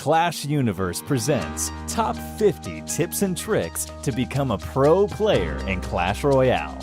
Clash Universe presents Top 50 Tips and Tricks to become a pro player in Clash Royale.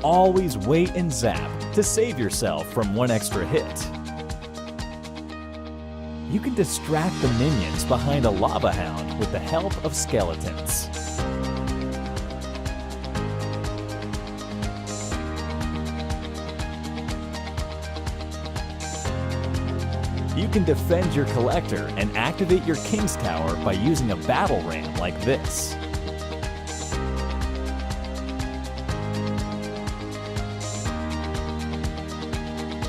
Always wait and zap to save yourself from one extra hit. You can distract the minions behind a lava hound with the help of skeletons. You can defend your collector and activate your King's Tower by using a battle ram like this.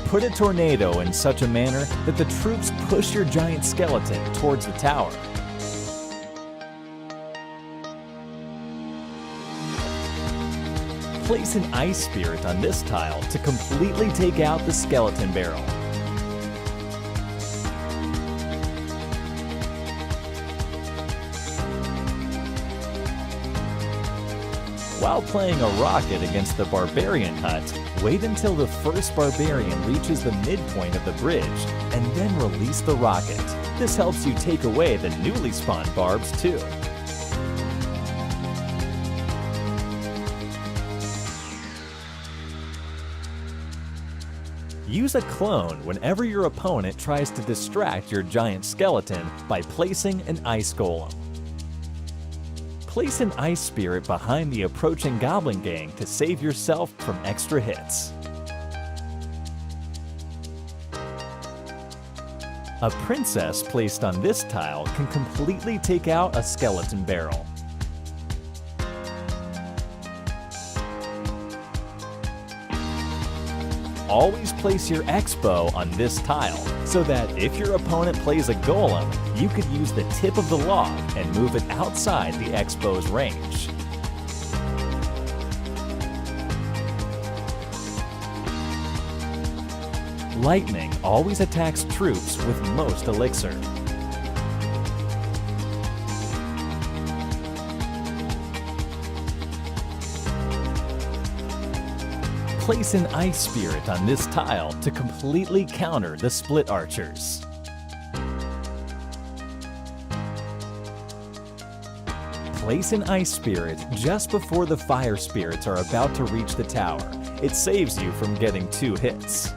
Put a tornado in such a manner that the troops push your giant skeleton towards the tower. Place an ice spirit on this tile to completely take out the skeleton barrel. While playing a rocket against the barbarian hut, wait until the first barbarian reaches the midpoint of the bridge, and then release the rocket. This helps you take away the newly spawned barbs too. Use a clone whenever your opponent tries to distract your giant skeleton by placing an ice golem. Place an ice spirit behind the approaching goblin gang to save yourself from extra hits. A princess placed on this tile can completely take out a skeleton barrel. Always place your X-bow on this tile, so that if your opponent plays a golem, you could use the tip of the log and move it outside the X-bow's range. Lightning always attacks troops with most elixir. Place an ice spirit on this tile to completely counter the split archers. Place an ice spirit just before the fire spirits are about to reach the tower. It saves you from getting 2 hits.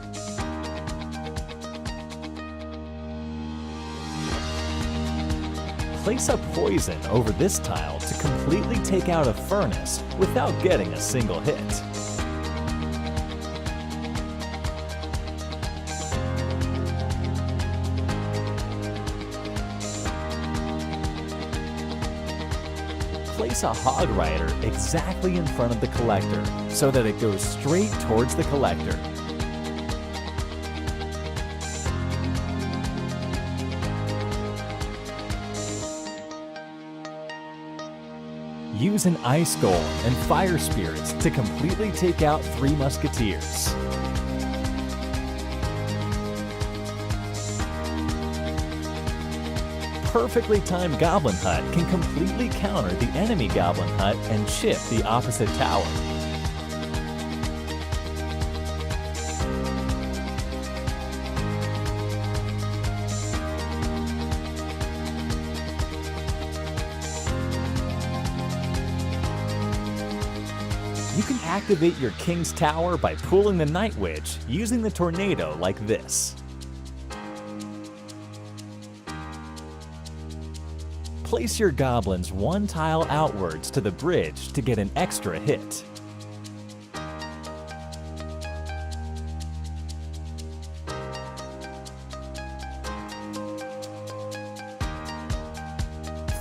Place a poison over this tile to completely take out a furnace without getting a single hit. Place a hog rider exactly in front of the collector so that it goes straight towards the collector. Use an ice golem and fire spirits to completely take out 3 musketeers. Perfectly timed goblin hut can completely counter the enemy goblin hut and chip the opposite tower. You can activate your King's Tower by pulling the Night Witch using the tornado like this. Place your goblins 1 tile outwards to the bridge to get an extra hit.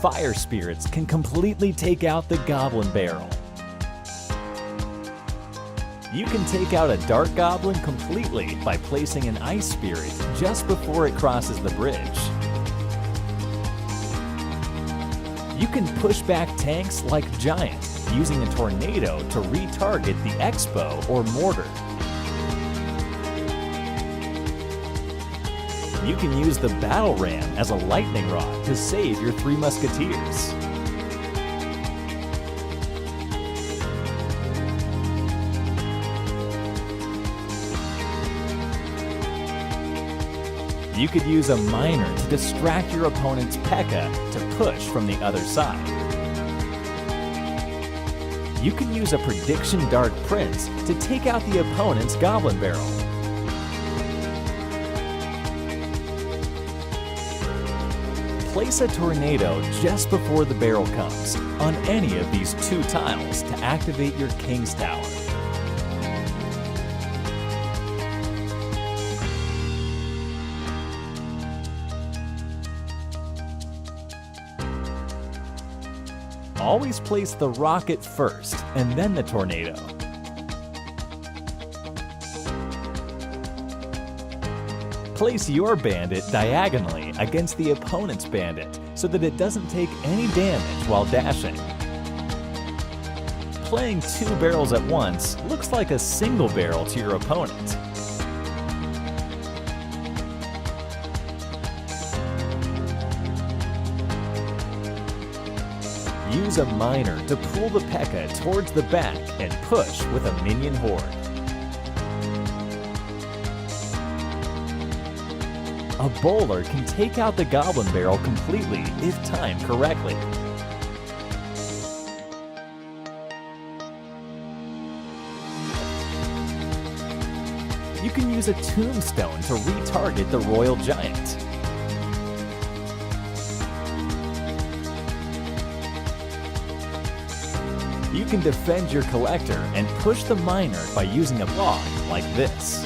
Fire spirits can completely take out the goblin barrel. You can take out a dark goblin completely by placing an ice spirit just before it crosses the bridge. You can push back tanks like Giant, using a tornado to retarget the X-bow or mortar. You can use the battle ram as a lightning rod to save your 3 musketeers. You could use a miner to distract your opponent's P.E.K.K.A to push from the other side. You can use a Prediction Dark Prince to take out the opponent's Goblin Barrel. Place a tornado just before the barrel comes on any of these 2 tiles to activate your King's Tower. Always place the rocket first and then the tornado. Place your bandit diagonally against the opponent's bandit so that it doesn't take any damage while dashing. Playing 2 barrels at once looks like a single barrel to your opponent. Use a miner to pull the P.E.K.K.A towards the back and push with a minion horde. A bowler can take out the Goblin Barrel completely if timed correctly. You can use a tombstone to retarget the Royal Giant. You can defend your collector and push the miner by using a log like this.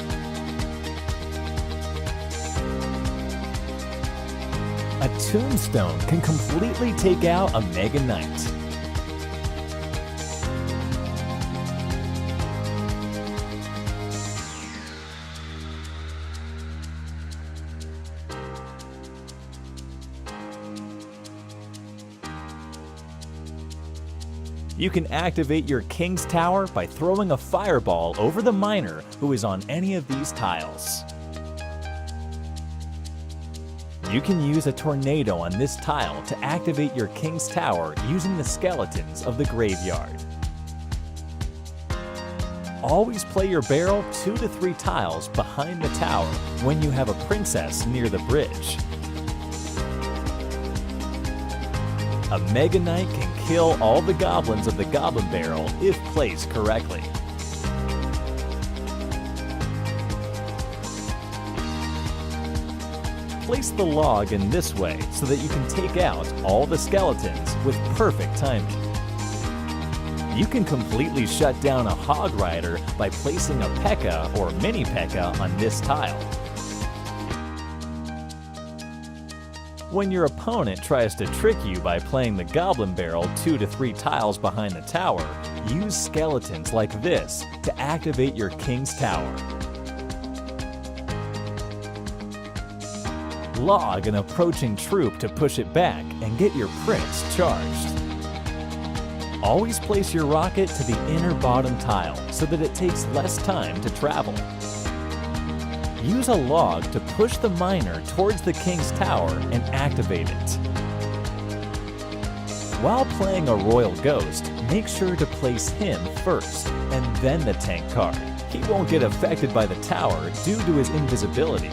A tombstone can completely take out a Mega Knight. You can activate your King's Tower by throwing a fireball over the miner who is on any of these tiles. You can use a tornado on this tile to activate your King's Tower using the skeletons of the graveyard. Always play your barrel 2 to 3 tiles behind the tower when you have a princess near the bridge. A Mega Knight can kill all the goblins of the Goblin Barrel if placed correctly. Place the log in this way so that you can take out all the skeletons with perfect timing. You can completely shut down a Hog Rider by placing a P.E.K.K.A or Mini P.E.K.K.A on this tile. When your opponent tries to trick you by playing the Goblin Barrel 2 to 3 tiles behind the tower, use skeletons like this to activate your King's Tower. Log an approaching troop to push it back and get your prince charged. Always place your rocket to the inner bottom tile so that it takes less time to travel. Use a log to push the miner towards the King's Tower and activate it. While playing a Royal Ghost, make sure to place him first and then the tank card. He won't get affected by the tower due to his invisibility.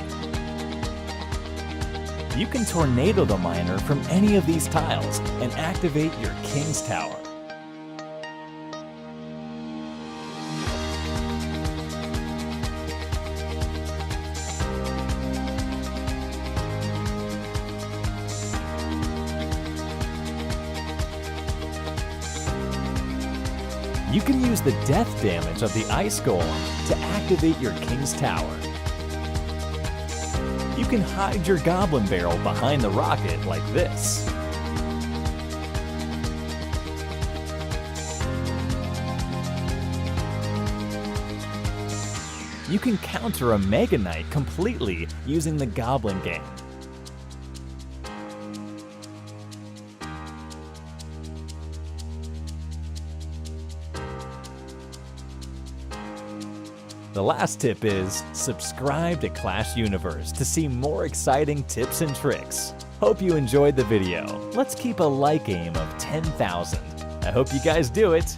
You can tornado the miner from any of these tiles and activate your King's Tower. You can use the death damage of the Ice Golem to activate your King's Tower. You can hide your Goblin Barrel behind the rocket like this. You can counter a Mega Knight completely using the Goblin Game. The last tip is subscribe to Clash Universe to see more exciting tips and tricks. Hope you enjoyed the video. Let's keep a like aim of 10,000. I hope you guys do it.